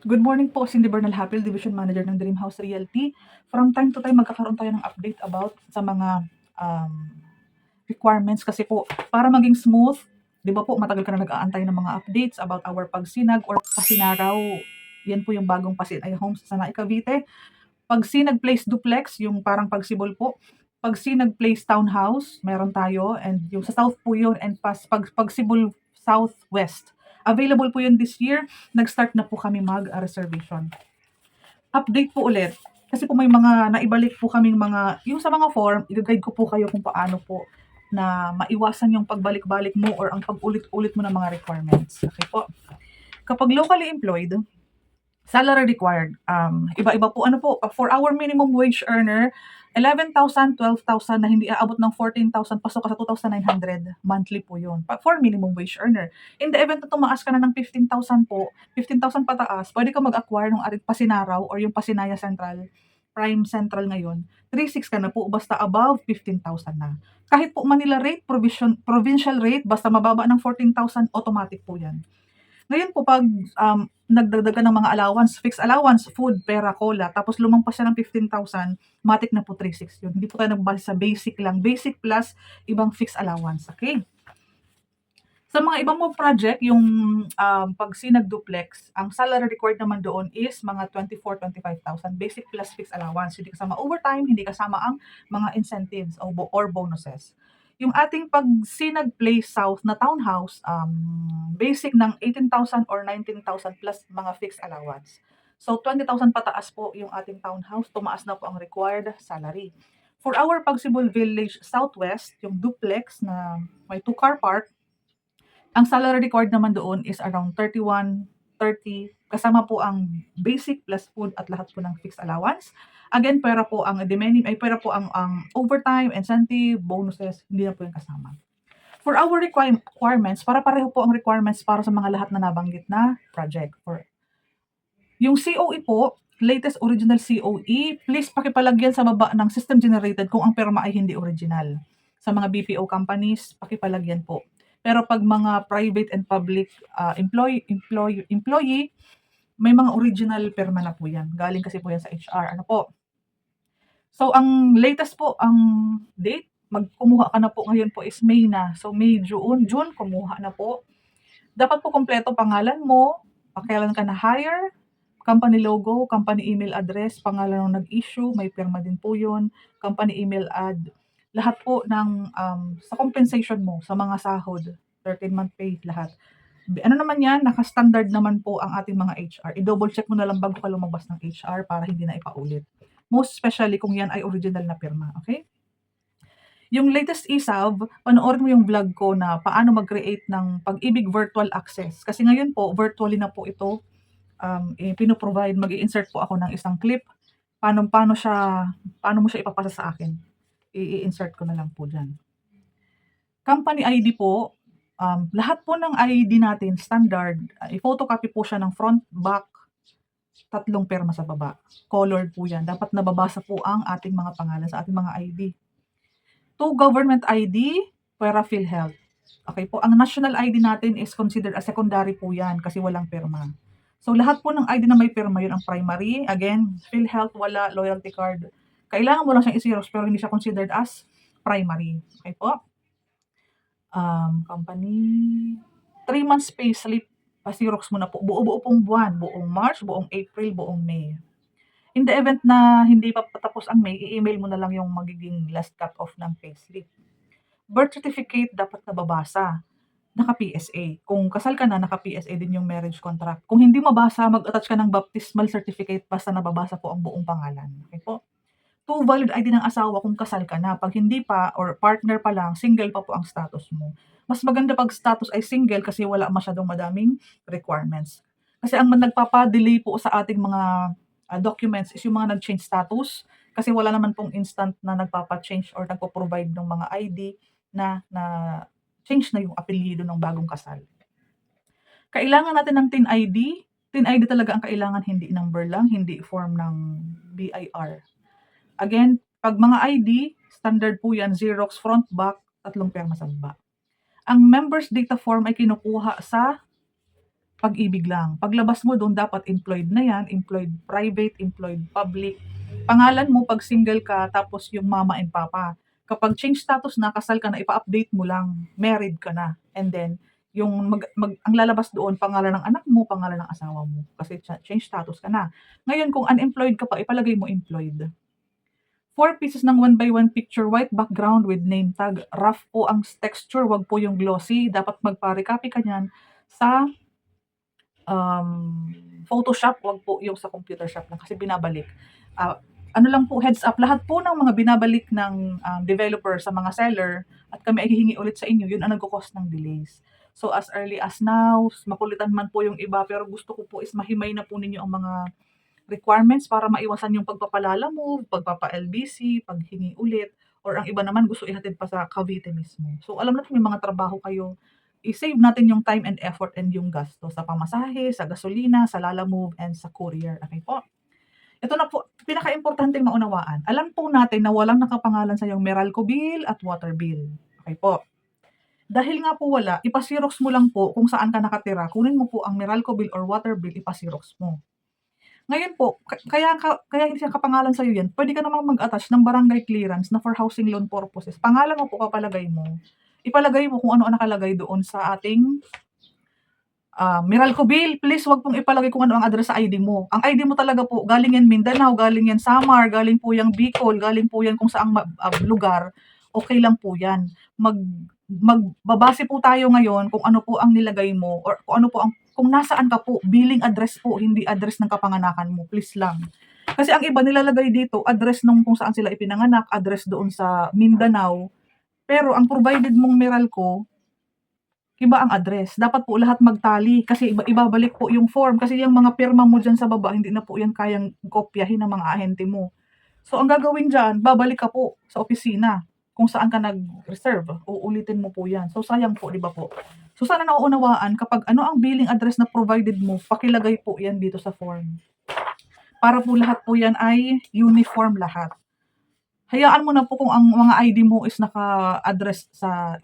Good morning po, Cindy Bernal Hapil, Division Manager ng Dream House Realty. From time to time, magkakaroon tayo ng update about sa mga requirements kasi po, para maging smooth, di ba po, matagal ka na nag-aantay ng mga updates about our pagsinag or pasinaraw. Yan po yung bagong ay homes sa Naik Cavite. Pagsinag Place Duplex, yung parang pagsibol po. Pagsinag Place Townhouse, meron tayo. And yung sa South po yun. And pagsibol Southwest. Available po yun this year. Nag-start na po kami mag-reservation. Update po ulit. Kasi po may mga naibalik po kaming yung sa mga form, i-guide ko po kayo kung paano po na maiwasan yung pagbalik-balik mo or ang pag-ulit-ulit mo ng mga requirements. Okay po. Kapag locally employed, salary required, iba-iba po, ano po, for our minimum wage earner, 11,000, 12,000 na hindi aabot ng 14,000, pasok ka sa 2,900 monthly po yun. For minimum wage earner. In the event na tumaas ka na ng 15,000 po, 15,000 pataas, pwede ka mag-acquire ng ating Pasinaraw or yung Pasinaya Central, Prime Central ngayon. 3,600 ka na po, basta above 15,000 na. Kahit po Manila rate, provincial rate, basta mababa ng 14,000, automatic po yan. Ngayon po 'pag, nagdagdag ka ng mga allowance, fixed allowance, food, pera, cola, tapos lumampas siya ng 15,000, matic na po 3,600 yun. Hindi po tayo nagbase sa basic lang, basic plus ibang fixed allowance, okay? Sa mga ibang mo project, yung, 'pag sinag-duplex, ang salary required naman doon is mga 24,000-25,000 basic plus fixed allowance. Hindi kasama overtime, hindi kasama ang mga incentives or bonuses. Yung ating 'pag Sinag Place South na townhouse, basic ng 18,000 or 19,000 plus mga fixed allowance. So 20,000 pataas po yung ating townhouse, tumaas na po ang required salary. For our Pagsibol Village Southwest, yung duplex na may 2-car park, ang salary required naman doon is around 31, 30, kasama po ang basic plus food at lahat po ng fixed allowance. Again, pera po ang pera po ang overtime, incentive, bonuses, hindi na po yung kasama. For our requirements, para pareho po ang requirements para sa mga lahat na nabanggit na project. Yung COE po, latest original COE, please pakipalagyan sa baba ng system generated kung ang pirma ay hindi original. Sa mga BPO companies, pakipalagyan po. Pero 'pag mga private and public, employee, may mga original pirma na po 'yan. Galing kasi po 'yan sa HR, ano po. So ang latest po, ang date, kumuha ka na po ngayon po is May na. So May, June, kumuha na po. Dapat po kumpleto pangalan mo, kailan ka na-hire, company logo, company email address, pangalan ng nag-issue, may pirma din po 'yun, company email ad, lahat po ng, sa compensation mo, sa mga sahod, 13-month pay, lahat. Ano naman 'yan, naka-standard naman po ang ating mga HR. I-double check mo na lang bago ka lumabas ng HR para hindi na ipaulit. Most especially kung 'yan ay original na pirma, okay? Yung latest ESAV, panoorin mo yung vlog ko na paano mag-create ng Pag-ibig Virtual Access. Kasi ngayon po, virtually na po ito, pino-provide, mag-i-insert po ako ng isang clip, paano paano mo siya ipapasa sa akin, i-insert ko na lang po diyan. Company ID po, lahat po ng ID natin standard, i-photocopy po siya ng front, back, 3 pirma sa baba. Colored po 'yan, dapat nababasa po ang ating mga pangalan sa ating mga ID. 2 government ID, pwera PhilHealth. Okay po, ang national ID natin is considered as secondary po 'yan kasi walang pirma. So lahat po ng ID na may pirma 'yun ang primary. Again, PhilHealth wala, loyalty card. Kailangan mo lang siyang i-xerox pero hindi siya considered as primary. Okay po? Company, 3 months payslip, pa-xerox mo na po. Buo-buo pong buwan, buong March, buong April, buong May. In the event na hindi pa patapos ang May, i-email mo na lang yung magiging last cut off ng payslip. Birth certificate dapat nababasa, naka-PSA. Kung kasal ka na, naka-PSA din yung marriage contract. Kung hindi mabasa, mag-attach ka ng baptismal certificate basta nababasa po ang buong pangalan. Okay po? 2 valid ID ng asawa kung kasal ka na. 'Pag hindi pa or partner pa lang, single pa po ang status mo. Mas maganda 'pag status ay single kasi wala masyadong madaming requirements. Kasi ang nagpapa-delay po sa ating mga, documents is yung mga nag-change status, kasi wala naman pong instant na nagpapa-change or nagpo-provide ng mga ID na change na yung apelyido ng bagong kasal. Kailangan natin ng TIN ID. TIN ID talaga ang kailangan, hindi number lang, hindi form ng BIR. Again, 'pag mga ID, standard po 'yan, Xerox front, back, 3 pirma sa baba. Ang members data form ay kinukuha sa Pag-ibig lang. Paglabas mo do'n dapat employed na 'yan, employed private, employed public. Pangalan mo 'pag single ka tapos yung mama and papa. Kapag change status na, kasal ka na, ipa-update mo lang, married ka na. And then yung ang lalabas doon pangalan ng anak mo, pangalan ng asawa mo, kasi change status ka na. Ngayon kung unemployed ka pa, ipalagay mo employed. 4 pieces ng 1 by 1 picture, white background with name tag. Rough po ang texture, 'wag po yung glossy. Dapat magpa-recopy ka niyan sa Photoshop, 'wag po yung sa computer shop lang kasi binabalik. Ah, ano lang po, heads up, lahat po ng mga binabalik ng, developer sa mga seller at kami ay hihingi ulit sa inyo, yun ang nagko-cause ng delays. So, as early as now, makulitan man po yung iba, pero gusto ko po is mahimay na po ninyo ang mga requirements para maiwasan yung pagpapalala-move, pagpapa-LBC, paghingi ulit, or ang iba naman gusto ihatid pa sa Cavite mismo. So, alam natin may mga trabaho kayo, i-save natin yung time and effort and yung gasto sa pamasahe, sa gasolina, sa Lalamove, and sa courier. Okay po? Ito na po, pinakaimportanteng maunawaan. Alam po natin na walang nakapangalan sa iyong Meralco bill at water bill. Okay po? Dahil nga po wala, ipasirox mo lang po kung saan ka nakatira. Kunin mo po ang Meralco bill or water bill, ipasirox mo. Ngayon po, kaya hindi siya kapangalan sa'yo yan, pwede ka namang mag-attach ng barangay clearance na for housing loan purposes. Pangalan mo po papalagay mo. Ipalagay mo kung ano ang nakalagay doon sa ating Meralco bill. Please wag pong ipalagay kung ano ang address sa ID mo. Ang ID mo talaga po, galing yan Mindanao, galing yan Samar, galing po yang Bicol, galing po yan kung saang lugar. Okay lang po yan. Magbabase po tayo ngayon kung ano po ang nilagay mo or kung ano po ang kung nasaan ka po, billing address po, hindi address ng kapanganakan mo, please lang. Kasi ang iba nilalagay dito, address nung kung saan sila ipinanganak, address doon sa Mindanao, pero ang provided mong Meralco, iba ang address. Dapat po lahat magtali kasi ibabalik po yung form kasi yung mga pirma mo diyan sa baba, hindi na po yan kayang kopyahin ng mga ahente mo. So, ang gagawin diyan, babalik ka po sa opisina kung saan ka nag-reserve. Uulitin mo po yan. So, sayang po, di ba po? So, sana nauunawaan kapag ano ang billing address na provided mo, pakilagay po yan dito sa form. Para po lahat po yan ay uniform lahat. Hayaan mo na po kung ang mga ID mo is naka-address sa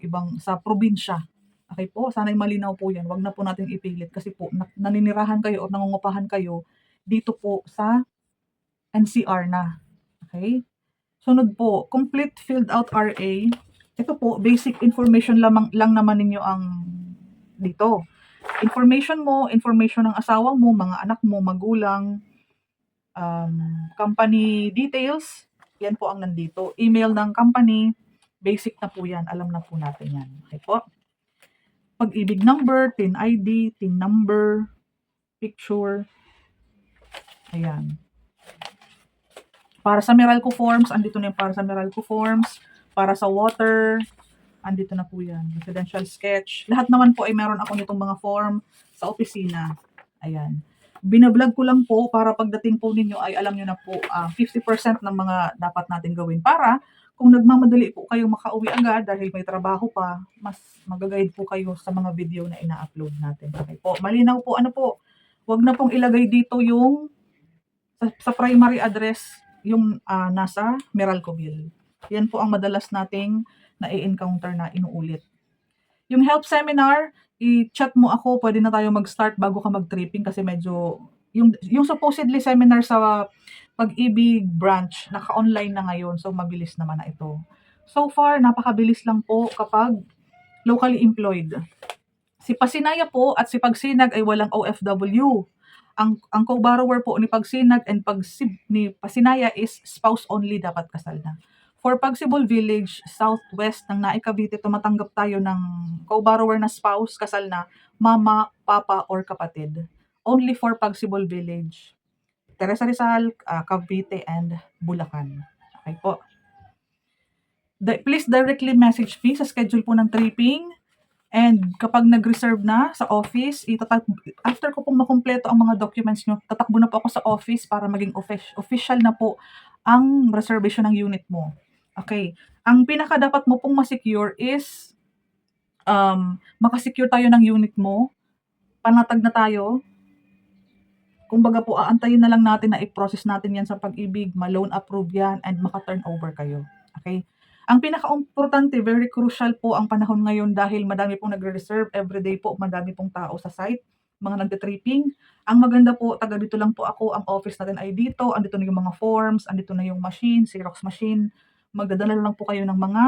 probinsya. Okay po? Sana'y malinaw po yan. Wag na po natin ipilit kasi po naninirahan kayo o nangungupahan kayo dito po sa NCR na. Okay? Sunod po, complete filled out RA. Ito po, basic information lang naman ninyo ang dito. Information mo, information ng asawa mo, mga anak mo, magulang, company details, yan po ang nandito. Email ng company, basic na po yan, alam na po natin yan. Okay po? Pag-ibig number, TIN ID, TIN number, picture, ayan. Para sa Meralco forms, andito na yung para sa Meralco forms. Para sa water, andito na po yan. Residential sketch. Lahat naman po ay meron ako nitong mga form sa opisina. Ayan. Binablog ko lang po para pagdating po ninyo ay alam nyo na po 50% ng mga dapat natin gawin. Para kung nagmamadali po kayong makauwi agad dahil may trabaho pa, mas mag-guide po kayo sa mga video na ina-upload natin. Okay po. Malinaw po. Ano po? Huwag na pong ilagay dito yung sa primary address yung nasa Meralco bill. Yan po ang madalas nating na-encounter na inuulit. Yung help seminar, i-chat mo ako, pwede na tayo mag-start bago ka mag-tripping kasi medyo yung supposedly seminar sa Pag-ibig branch, naka-online na ngayon, so mabilis naman na ito. So far, napakabilis lang po kapag locally employed. Si Pasinaya po at si Pagsinag ay walang OFW. Ang co-borrower po ni Pagsinag and ni Pasinaya is spouse only, dapat kasal na. For Pagsibol Village, southwest ng Naik Cavite, tumatanggap tayo ng co-borrower na spouse, kasal na, mama, papa, or kapatid. Only for Pagsibol Village. Teresa Rizal, Cavite, and Bulacan. Okay po. Please directly message me sa schedule po ng tripping. And kapag nag-reserve na sa office, after ko pong makumpleto ang mga documents nyo, tatakbo na po ako sa office para maging official na po ang reservation ng unit mo. Okay. Ang pinaka dapat mo pong masecure is makasecure tayo ng unit mo. Panatag na tayo. Kumbaga po, aantayin na lang natin na i-process natin yan sa Pag-ibig, ma-loan approve yan, and maka-turn over kayo. Okay? Ang pinaka-importante, very crucial po ang panahon ngayon dahil madami pong nagre-reserve everyday po, madami pong tao sa site. mga nagti-tripping. Ang maganda po, taga dito lang po ako, ang office natin ay dito, andito na yung mga forms, andito na yung machine, Xerox machine. Magdadala lang po kayo ng mga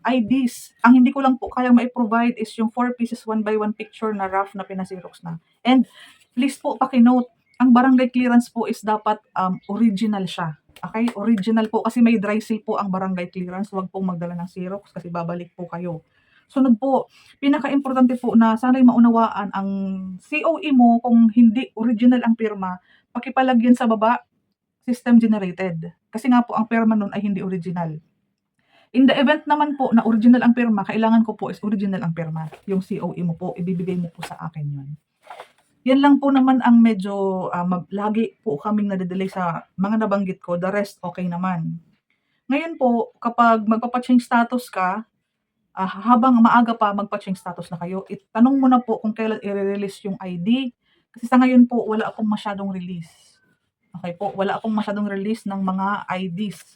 IDs. Ang hindi ko lang po kayang mai-provide is yung 4 pieces 1 by 1 picture na rough na pina-Xerox na. And please po paki-note, ang barangay clearance po is dapat original siya. Okay? Original po kasi may dry seal po ang barangay clearance. Huwag pong magdala ng Xerox kasi babalik po kayo. Sunod po, pinaka-importante po na sana'y maunawaan ang COE mo kung hindi original ang pirma, pakipalagyan sa baba, system generated. Kasi nga po ang pirma nun ay hindi original. In the event naman po na original ang pirma, kailangan ko po is original ang pirma. Yung COE mo po, ibibigay mo po sa akin yun. Yan lang po naman ang medyo lagi po kaming nade-delay sa mga nabanggit ko. The rest, okay naman. Ngayon po, kapag magpapa-change status ka, habang maaga pa magpa-change status na kayo, itanong mo na po kung kailan i-re-release yung ID. Kasi sa ngayon po, wala akong masyadong release. Okay po, wala akong masyadong release ng mga IDs.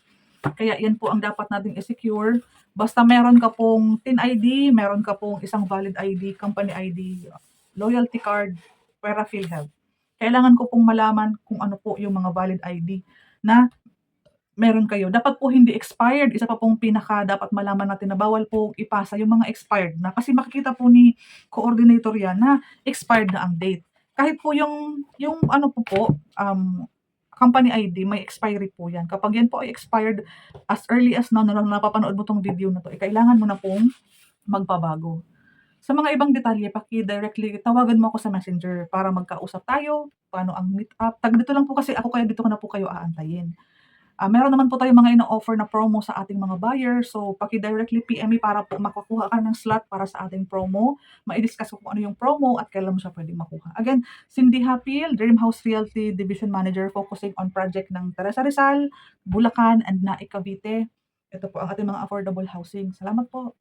Kaya yan po ang dapat nating i-secure. Basta meron ka pong TIN ID, meron ka pong isang valid ID, company ID, loyalty card, pera PhilHealth. Kailangan ko pong malaman kung ano po yung mga valid ID na meron kayo. Dapat po hindi expired. Isa pa pong pinaka dapat malaman natin na bawal po ipasa yung mga expired na. Kasi makikita po ni coordinator yan na expired na ang date. Kahit po yung ano po, company ID, may expiry po yan. Kapag yan po ay expired as early as now na napapanood mo tong video na to, kailangan mo na pong magpabago. Sa mga ibang detalye, directly tawagan mo ako sa Messenger para magkausap tayo, paano ang meet up. Taga dito lang po kasi ako kaya dito ko na po kayo aantayin. Meron naman po tayong mga ino-offer na promo sa ating mga buyers. So, paki-directly PM me para po makakuha ka ng slot para sa ating promo. Mai-discuss ko kung ano yung promo at kailan mo siya pwedeng makuha. Again, Cindy Hapil, Dream House Realty Division Manager, focusing on project ng Teresa Rizal, Bulacan, and Naik Cavite. Ito po ang ating mga affordable housing. Salamat po.